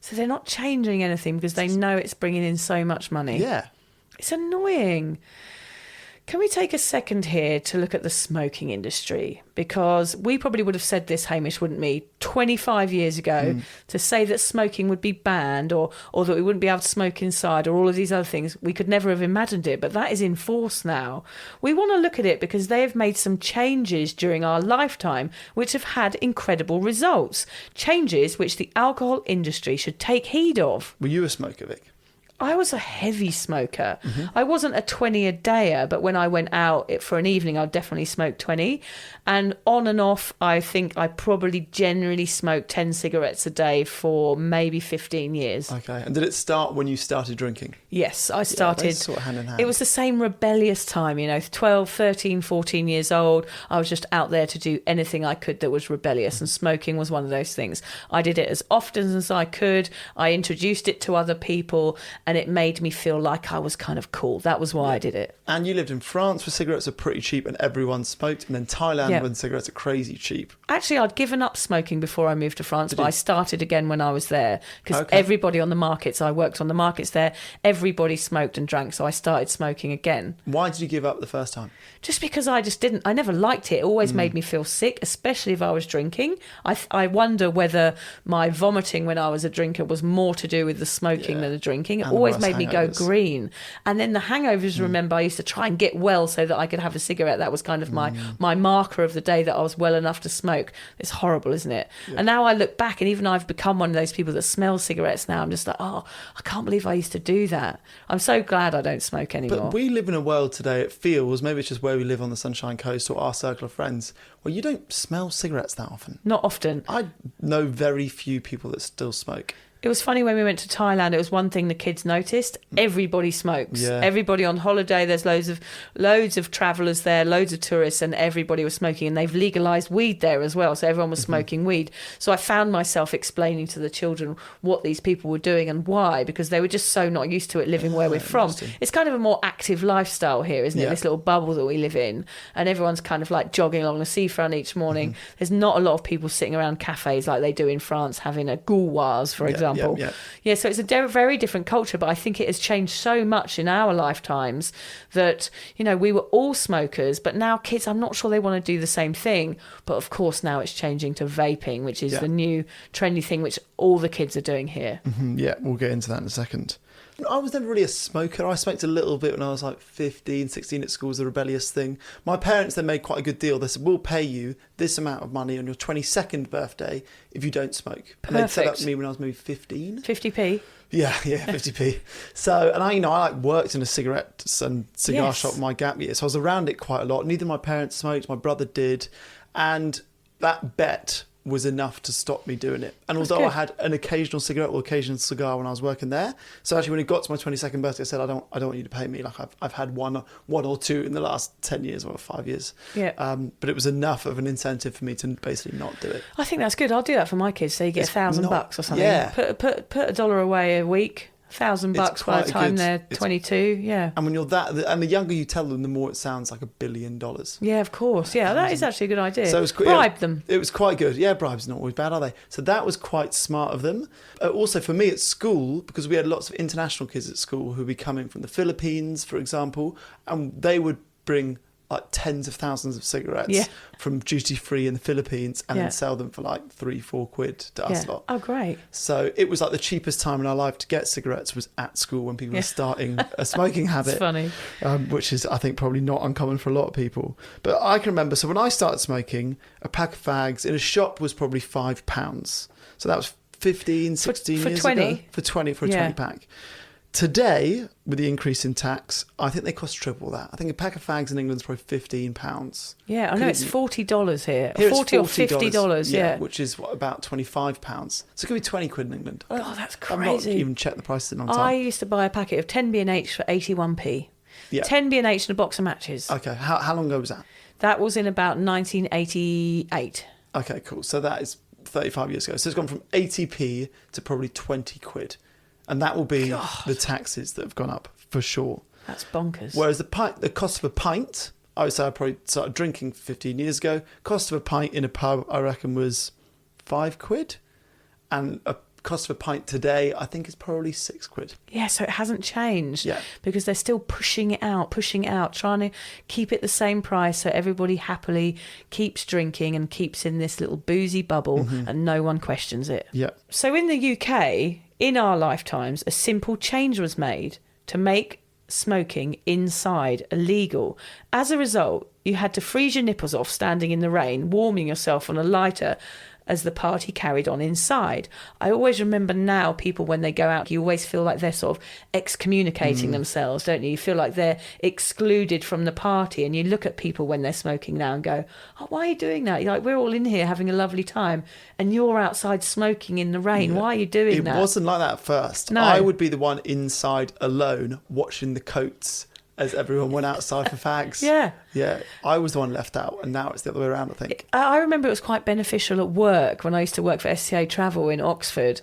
So they're not changing anything because they know it's bringing in so much money.
Yeah.
It's annoying. Can we take a second here to look at the smoking industry? Because we probably would have said this, Hamish, wouldn't we, 25 years ago, to say that smoking would be banned or that we wouldn't be able to smoke inside or all of these other things. We could never have imagined it, but that is in force now. We want to look at it because they have made some changes during our lifetime which have had incredible results. Changes which the alcohol industry should take heed of.
Were you a smoker, Vic?
I was a heavy smoker. I wasn't a 20-a-dayer, but when I went out for an evening, I'd definitely smoke 20. And on and off, I think I probably generally smoked 10 cigarettes a day for maybe 15 years.
Okay. And did it start when you started drinking?
Yes, I started.
Yeah, sort of hand in hand.
It was the same rebellious time, 12, 13, 14 years old. I was just out there to do anything I could that was rebellious, and smoking was one of those things. I did it as often as I could. I introduced it to other people, and it made me feel like I was kind of cool. That was why I did it.
And you lived in France where cigarettes are pretty cheap and everyone smoked, and then Thailand when cigarettes are crazy cheap.
Actually, I'd given up smoking before I moved to France, but I started again when I was there because everybody on the markets, I worked on the markets there, everybody smoked and drank, so I started smoking again.
Why did you give up the first time?
Just because I never liked it. It always made me feel sick, especially if I was drinking. I wonder whether my vomiting when I was a drinker was more to do with the smoking than the drinking. It always made me go green. And then the hangovers, remember, I used to try and get well so that I could have a cigarette. That was kind of my marker of the day that I was well enough to smoke. It's horrible, isn't it? Yeah. And now I look back, and even I've become one of those people that smell cigarettes now. I'm just like, I can't believe I used to do that. I'm so glad I don't smoke anymore.
But we live in a world today, it feels, maybe it's just where we live on the Sunshine Coast or our circle of friends, where you don't smell cigarettes that often.
Not often.
I know very few people that still smoke.
It was funny when we went to Thailand. It was one thing the kids noticed. Everybody smokes. Yeah. Everybody on holiday. There's loads of travellers there, loads of tourists, and everybody was smoking. And they've legalised weed there as well, so everyone was smoking weed. So I found myself explaining to the children what these people were doing and why, because they were just so not used to it living where we're from. It's kind of a more active lifestyle here, isn't it? This little bubble that we live in, and everyone's kind of like jogging along the seafront each morning. There's not a lot of people sitting around cafes like they do in France having a gouloirs, for example. Yeah, so it's a very different culture, but I think it has changed so much in our lifetimes that, we were all smokers, but now kids, I'm not sure they want to do the same thing. But of course, now it's changing to vaping, which is the new trendy thing, which all the kids are doing here.
Yeah, we'll get into that in a second. I was never really a smoker. I smoked a little bit when I was like 15, 16 at school, was a rebellious thing. My parents then made quite a good deal. They said, we'll pay you this amount of money on your 22nd birthday if you don't smoke.
Perfect.
And they'd set up me when I was maybe 15.
50p?
Yeah, 50p. So, and I worked in a cigarette and cigar shop in my gap year, so I was around it quite a lot. Neither of my parents smoked, my brother did, and that bet was enough to stop me doing it. And although I had an occasional cigarette or occasional cigar when I was working there, so actually when it got to my 22nd birthday, I said, I don't want you to pay me. Like I've had one or two in the last 10 years or 5 years.
Yeah.
But it was enough of an incentive for me to basically not do it.
I think that's good. I'll do that for my kids. So you get $1,000 or something.
Yeah.
Put $1 away a week. $1,000 by the time they're 22,
And when you're and the younger you tell them, the more it sounds like $1 billion.
Yeah, of course. Yeah, that is actually a good idea.
So it was
bribe them.
It was quite good. Yeah, bribes are not always bad, are they? So that was quite smart of them. Also for me at school, because we had lots of international kids at school who would be coming from the Philippines, for example, and they would bring like tens of thousands of cigarettes from duty free in the Philippines and then sell them for like £3-4 to us lot.
Oh, great.
So it was like the cheapest time in our life to get cigarettes was at school when people were starting a smoking habit.
It's funny.
Which is, I think, probably not uncommon for a lot of people. But I can remember, so when I started smoking, a pack of fags in a shop was probably £5. So that was 15, 16 years ago. For 20 for a 20 pack. Today, with the increase in tax, I think they cost triple that. I think a pack of fags in England is probably £15.
Yeah, I know it's $40 here.
Here
$40 or $50, yeah.
Which is about £25. So it could be 20 quid in England.
Oh, that's crazy.
I've not even checked the prices in a long time.
I used to buy a packet of 10 B&H for 81p. Yeah. 10 B&H and a box of matches.
Okay, how long ago was that?
That was in about 1988.
Okay, cool. So that is 35 years ago. So it's gone from 80p to probably 20 quid. And that will be the taxes that have gone up for sure.
That's bonkers.
Whereas the cost of a pint I would say I probably started drinking 15 years ago. Cost of a pint in a pub, I reckon, was £5. And a cost of a pint today, I think, is probably £6.
Yeah, so it hasn't changed.
Yeah.
Because they're still pushing it out, trying to keep it the same price so everybody happily keeps drinking and keeps in this little boozy bubble and no one questions it.
Yeah.
So in the UK, in our lifetimes, a simple change was made to make smoking inside illegal. As a result, you had to freeze your nipples off standing in the rain, warming yourself on a lighter as the party carried on inside. I always remember now people, when they go out, you always feel like they're sort of excommunicating themselves, don't you? You feel like they're excluded from the party, and you look at people when they're smoking now and go, oh, why are you doing that? You're like, we're all in here having a lovely time and you're outside smoking in the rain. Why are you doing that?
It wasn't like that at first.
No.
I would be the one inside alone watching the coats as everyone went outside for fags.
Yeah.
Yeah, I was the one left out, and now it's the other way around, I think.
I remember it was quite beneficial at work when I used to work for SCA Travel in Oxford.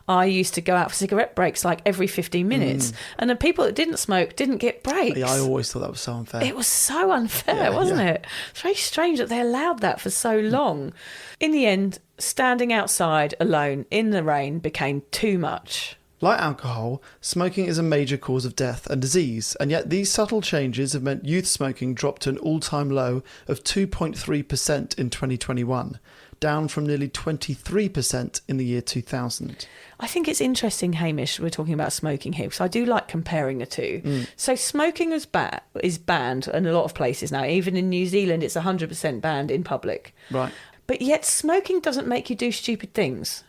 I used to go out for cigarette breaks like every 15 minutes. And the people that didn't smoke didn't get breaks.
Yeah, I always thought that was so unfair.
It was so unfair, wasn't it? It's very strange that they allowed that for so long. In the end, standing outside alone in the rain became too much.
Like alcohol, smoking is a major cause of death and disease, and yet these subtle changes have meant youth smoking dropped to an all-time low of 2.3% in 2021, down from nearly 23% in the year 2000.
I think it's interesting, Hamish, we're talking about smoking here, because I do like comparing the two. So smoking is banned in a lot of places now. Even in New Zealand, it's 100% banned in public.
Right.
But yet smoking doesn't make you do stupid things.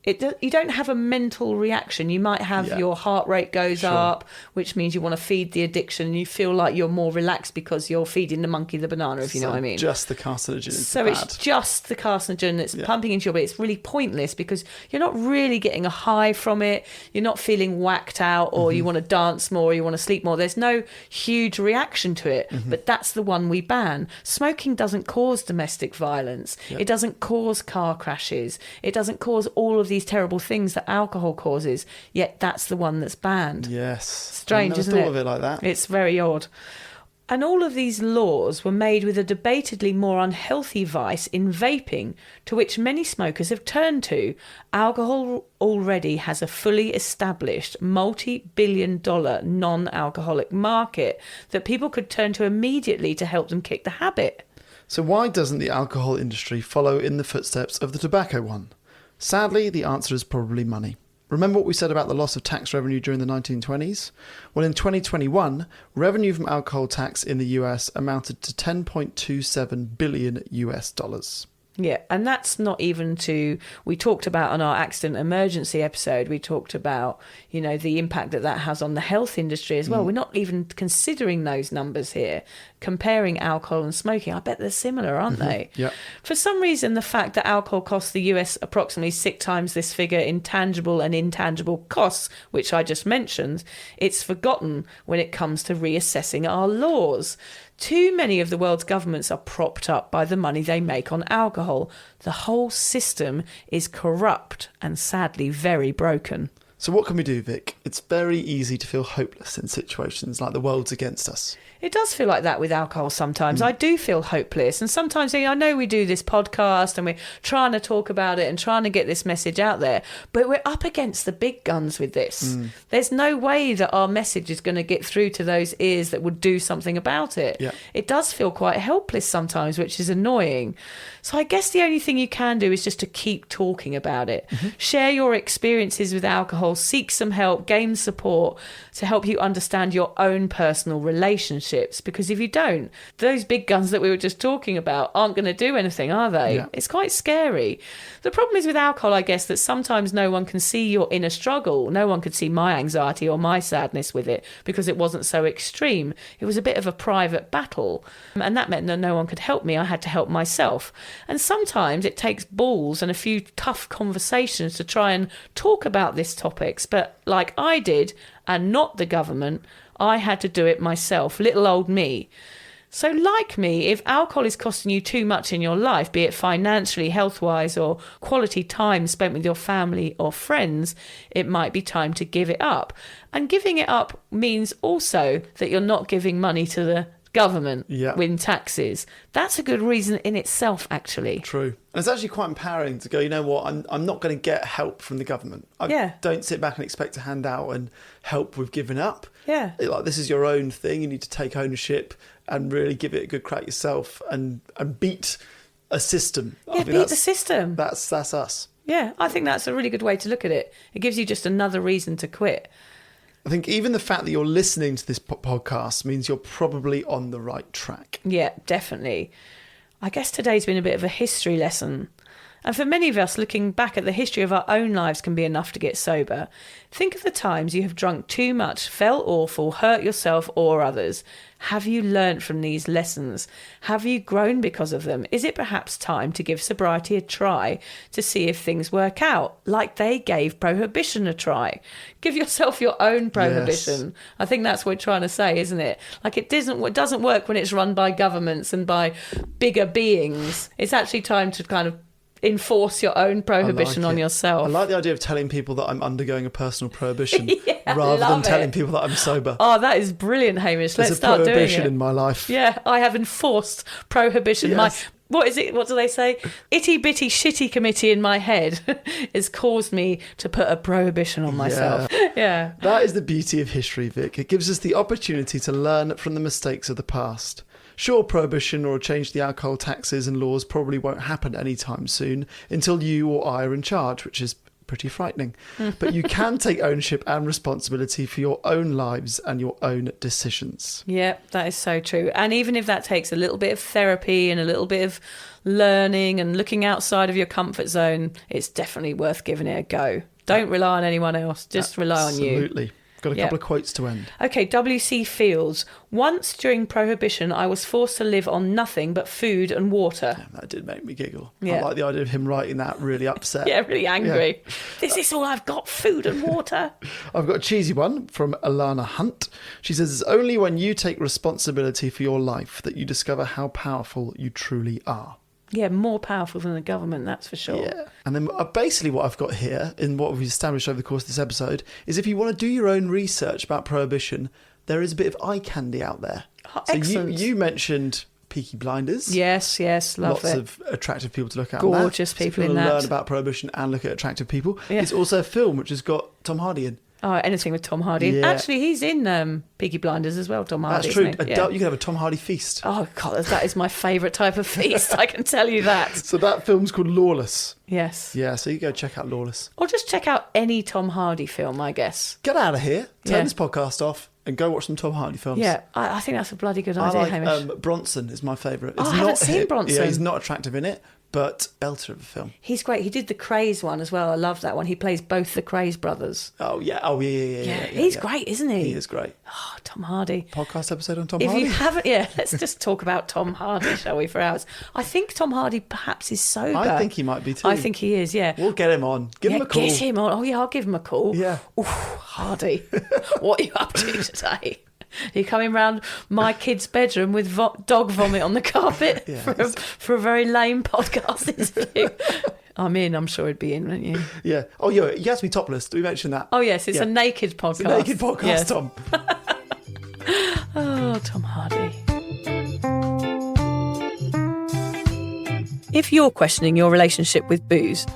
You don't have a mental reaction. You might have your heart rate goes up, which means you want to feed the addiction, and you feel like you're more relaxed because you're feeding the monkey the banana, if you know what I mean.
Just the carcinogen is
So
bad.
it's just the carcinogen that's pumping into your body. It's really pointless because you're not really getting a high from it. You're not feeling whacked out, or you want to dance more, or you want to sleep more. There's no huge reaction to it, but that's the one we ban. Smoking doesn't cause domestic violence. It doesn't cause car crashes. It doesn't cause all of these terrible things that alcohol causes, yet that's the one that's banned.
Yes.
Strange, isn't it?
I never thought of it like that.
It's very odd. And all of these laws were made with a debatedly more unhealthy vice in vaping, to which many smokers have turned to. Alcohol already has a fully established multi-billion-dollar non-alcoholic market that people could turn to immediately to help them kick the habit.
So why doesn't the alcohol industry follow in the footsteps of the tobacco one? Sadly, the answer is probably money. Remember what we said about the loss of tax revenue during the 1920s? Well, in 2021, revenue from alcohol tax in the US amounted to $10.27 billion US.
Yeah, and that's not even we talked about on our accident emergency episode, we talked about, the impact that has on the health industry as well. We're not even considering those numbers here, comparing alcohol and smoking. I bet they're similar, aren't they?
Yeah.
For some reason, the fact that alcohol costs the US approximately 6 times this figure in tangible and intangible costs, which I just mentioned, it's forgotten when it comes to reassessing our laws. Too many of the world's governments are propped up by the money they make on alcohol. The whole system is corrupt and sadly very broken.
So what can we do, Vic? It's very easy to feel hopeless in situations like the world's against us.
It does feel like that with alcohol sometimes. I do feel hopeless. And sometimes, I know we do this podcast and we're trying to talk about it and trying to get this message out there, but we're up against the big guns with this. There's no way that our message is going to get through to those ears that would do something about it.
Yeah.
It does feel quite helpless sometimes, which is annoying. So I guess the only thing you can do is just to keep talking about it. Share your experiences with alcohol, seek some help, gain support to help you understand your own personal relationships. Because if you don't, those big guns that we were just talking about aren't going to do anything, are they?
Yeah.
It's quite scary. The problem is with alcohol, I guess, that sometimes no one can see your inner struggle. No one could see my anxiety or my sadness with it because it wasn't so extreme. It was a bit of a private battle. And that meant that no one could help me. I had to help myself. And sometimes it takes balls and a few tough conversations to try and talk about these topics. But like I did, and not the government, I had to do it myself, little old me. So like me, if alcohol is costing you too much in your life, be it financially, health-wise, or quality time spent with your family or friends, it might be time to give it up. And giving it up means also that you're not giving money to the government
Yeah.
in taxes. That's a good reason in itself, actually.
True. And it's actually quite empowering to go, you know what, I'm not going to get help from the government. I don't sit back and expect to hand out and help with giving up.
Yeah.
Like, this is your own thing. You need to take ownership and really give it a good crack yourself and beat a system.
Yeah, beat the system.
That's us.
Yeah, I think that's a really good way to look at it. It gives you just another reason to quit.
I think even the fact that you're listening to this podcast means you're probably on the right track.
Yeah, definitely. I guess today's been a bit of a history lesson. And for many of us, looking back at the history of our own lives can be enough to get sober. Think of the times you have drunk too much, felt awful, hurt yourself or others. Have you learnt from these lessons? Have you grown because of them? Is it perhaps time to give sobriety a try to see if things work out, like they gave Prohibition a try? Give yourself your own Prohibition. Yes. I think that's what we're trying to say, isn't it? Like, it doesn't work when it's run by governments and by bigger beings. It's actually time to kind of enforce your own prohibition on yourself.
I like the idea of telling people that I'm undergoing a personal prohibition rather than telling people that I'm sober.
Oh, that is brilliant, Hamish. Let's start doing it.
There's a prohibition in my life.
Yeah, I have enforced prohibition.
Yes.
What is it? What do they say? Itty bitty shitty committee in my head has caused me to put a prohibition on myself. Yeah.
That is the beauty of history, Vic. It gives us the opportunity to learn from the mistakes of the past. Sure, prohibition or a change to the alcohol taxes and laws probably won't happen anytime soon until you or I are in charge, which is pretty frightening. But you can take ownership and responsibility for your own lives and your own decisions.
Yeah, that is so true. And even if that takes a little bit of therapy and a little bit of learning and looking outside of your comfort zone, it's definitely worth giving it a go. Don't rely on anyone else. Just rely on you.
Absolutely. Got a couple of quotes to end.
Okay, W.C. Fields. Once during Prohibition, I was forced to live on nothing but food and water.
Yeah, that did make me giggle.
Yeah.
I like the idea of him writing that really upset.
Yeah, really angry. Yeah. This is all I've got, food and water.
I've got a cheesy one from Alana Hunt. She says, it's only when you take responsibility for your life that you discover how powerful you truly are.
Yeah, more powerful than the government, that's for sure.
Yeah. And then basically what I've got here, in what we've established over the course of this episode, is if you want to do your own research about Prohibition, there is a bit of eye candy out there.
Oh, so excellent.
You mentioned Peaky Blinders.
Yes, love
Lots
it.
of attractive people to look at.
Gorgeous people in that.
Learn about Prohibition and look at attractive people.
Yeah.
It's also a film which has got Tom Hardy in.
Oh, anything with Tom Hardy.
Yeah.
Actually, he's in Peaky Blinders as well, Tom Hardy.
That's true.
Isn't he?
You can have a Tom Hardy feast.
Oh, God, that is my favourite type of feast. I can tell you that.
So that film's called Lawless.
Yes.
Yeah, so you go check out Lawless.
Or just check out any Tom Hardy film, I guess.
Get out of here, turn this podcast off, and go watch some Tom Hardy films.
Yeah, I think that's a bloody good idea, Hamish.
Bronson is my favourite.
I haven't seen Bronson.
Yeah, he's not attractive in it, but belter of a film.
He's great. He did the Craze one as well. I love that one. He plays both the Craze brothers.
Oh, yeah.
He's great, isn't he?
He is great.
Oh, Tom Hardy.
Podcast episode on Tom
If
Hardy?
you haven't, let's just talk about Tom Hardy, shall we, for hours. I think Tom Hardy perhaps is sober.
I think he might be too.
I think he is, yeah.
We'll get him on. Give him a call.
Get him on. Oh, yeah, I'll give him a call.
Yeah.
Ooh, Hardy, what are you up to today? Are you coming round my kid's bedroom with dog vomit on the carpet for a very lame podcast interview? I'm in. I'm sure he'd be in, wouldn't you?
Yeah. Oh, yeah. You have to be topless. Do we mention that?
Oh, yes. It's a naked podcast.
It's a naked podcast, yes. Tom.
Oh, Tom Hardy. If you're questioning your relationship with booze,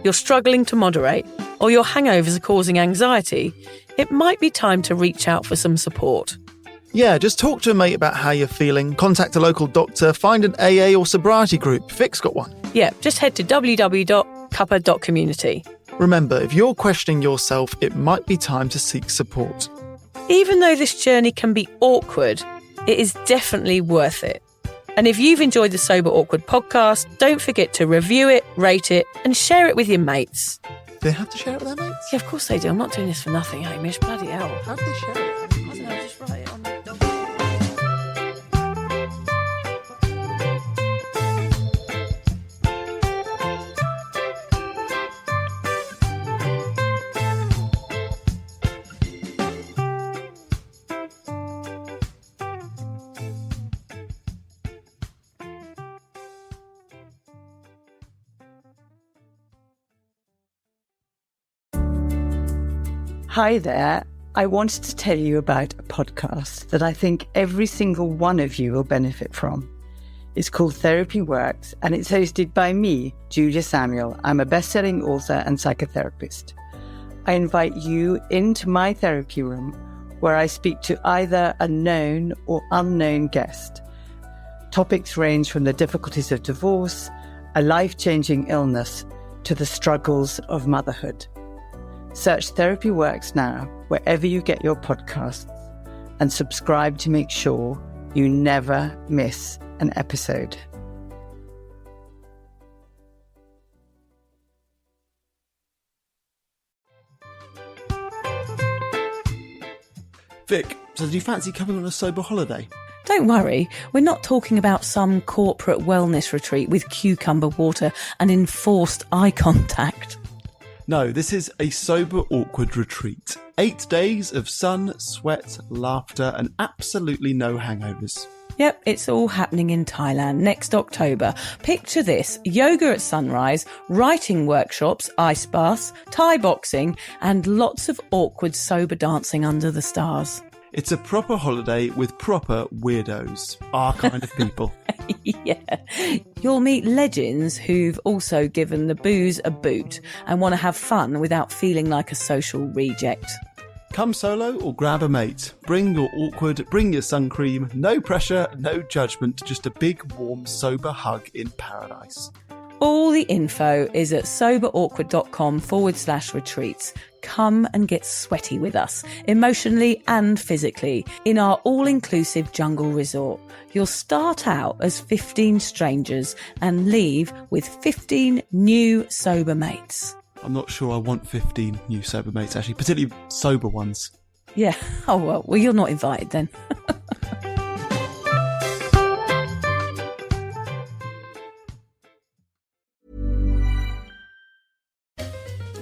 you're struggling to moderate, or your hangovers are causing anxiety, it might be time to reach out for some support.
Yeah, just talk to a mate about how you're feeling, contact a local doctor, find an AA or sobriety group. Vic's got one.
Yeah, just head to www.cuppa.community.
Remember, if you're questioning yourself, it might be time to seek support.
Even though this journey can be awkward, it is definitely worth it. And if you've enjoyed the Sober Awkward podcast, don't forget to review it, rate it, and share it with your mates.
Do they have to share it with their mates?
Yeah, of course they do. I'm not doing this for nothing, Hamish. Bloody hell.
How do they share it?
I don't know, just write it on the document.
Hi there, I wanted to tell you about a podcast that I think every single one of you will benefit from. It's called Therapy Works, and it's hosted by me, Julia Samuel. I'm a best-selling author and psychotherapist. I invite you into my therapy room where I speak to either a known or unknown guest. Topics range from the difficulties of divorce, a life-changing illness, to the struggles of motherhood. Search Therapy Works now, wherever you get your podcasts, and subscribe to make sure you never miss an episode.
Vic, so do you fancy coming on a sober holiday?
Don't worry, we're not talking about some corporate wellness retreat with cucumber water and enforced eye contact.
No, this is a sober awkward retreat. 8 days of sun, sweat, laughter, and absolutely no hangovers.
Yep, it's all happening in Thailand next October. Picture this: yoga at sunrise, writing workshops, ice baths, Thai boxing, and lots of awkward sober dancing under the stars.
It's a proper holiday with proper weirdos, our kind of people.
Yeah. You'll meet legends who've also given the booze a boot and want to have fun without feeling like a social reject.
Come solo or grab a mate. Bring your awkward, bring your sun cream. No pressure, no judgment, just a big, warm, sober hug in paradise.
All the info is at soberawkward.com/retreats. Come and get sweaty with us, emotionally and physically, in our all-inclusive jungle resort. You'll start out as 15 strangers and leave with 15 new sober mates.
I'm not sure I want 15 new sober mates, actually, particularly sober ones.
Yeah. Oh, well, you're not invited then.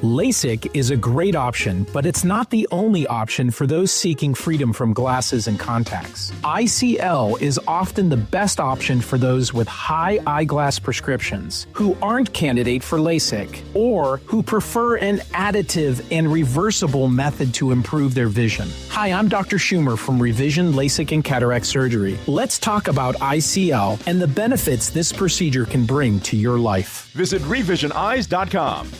LASIK is a great option, but it's not the only option for those seeking freedom from glasses and contacts. ICL is often the best option for those with high eyeglass prescriptions, who aren't candidate for LASIK, or who prefer an additive and reversible method to improve their vision. Hi, I'm Dr. Schumer from Revision LASIK and Cataract Surgery. Let's talk about ICL and the benefits this procedure can bring to your life.
Visit revisioneyes.com.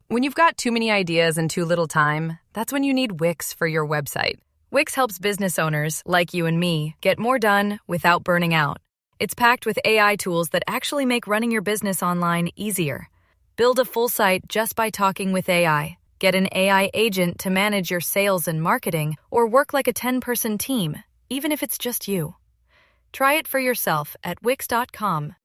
When you've got too many ideas and too little time, that's when you need Wix for your website. Wix helps business owners, like you and me, get more done without burning out. It's packed with AI tools that actually make running your business online easier. Build a full site just by talking with AI. Get an AI agent to manage your sales and marketing, or work like a 10-person team, even if it's just you. Try it for yourself at Wix.com.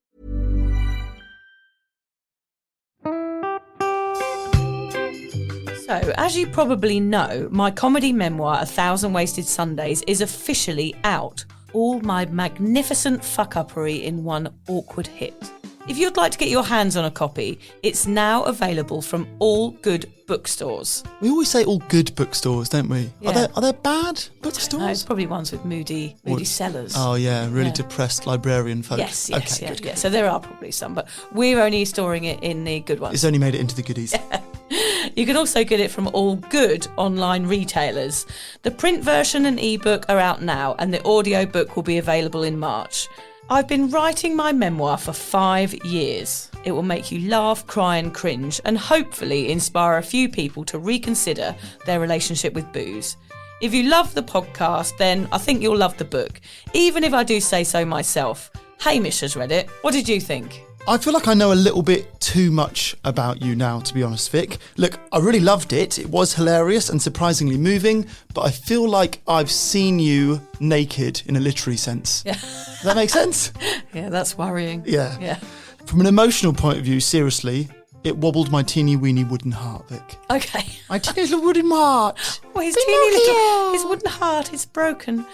So, as you probably know, my comedy memoir, 1,000 Wasted Sundays, is officially out. All my magnificent fuck-uppery in one awkward hit. If you'd like to get your hands on a copy, it's now available from all good bookstores.
We always say all good bookstores, don't we?
Yeah.
Are there bad bookstores?
No, it's probably ones with moody sellers.
Oh yeah, really depressed librarian folk.
Yes,
okay,
good. So there are probably some, but we're only storing it in the good ones.
It's only made it into the goodies.
You can also get it from all good online retailers. The print version and ebook are out now, and the audiobook will be available in March. I've been writing my memoir for 5 years. It will make you laugh, cry and cringe, and hopefully inspire a few people to reconsider their relationship with booze. If you love the podcast, then I think you'll love the book, even if I do say so myself. Hamish has read it. What did you think?
I feel like I know a little bit too much about you now, to be honest, Vic. Look, I really loved it. It was hilarious and surprisingly moving, but I feel like I've seen you naked in a literary sense.
Yeah.
Does that make sense?
Yeah, that's worrying.
Yeah. From an emotional point of view, seriously, it wobbled my teeny weeny wooden heart, Vic.
Okay.
My teeny little wooden heart.
Well, his wooden heart is broken.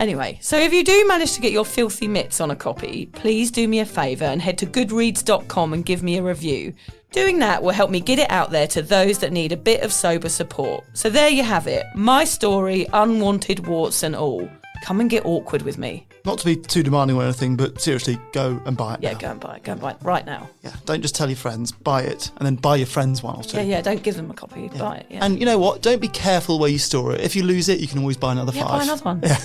Anyway, so if you do manage to get your filthy mitts on a copy, please do me a favour and head to goodreads.com and give me a review. Doing that will help me get it out there to those that need a bit of sober support. So there you have it. My story, unwanted warts and all. come and get awkward with me.
Not to be too demanding or anything, but seriously, go and buy it now.
Go and buy it right now.
Yeah, don't just tell your friends, buy it, and then buy your friends one or two.
Yeah, don't give them a copy, buy it. Yeah.
And you know what? Don't be careful where you store it. If you lose it, you can always buy another 5.
Buy another one.
Yeah.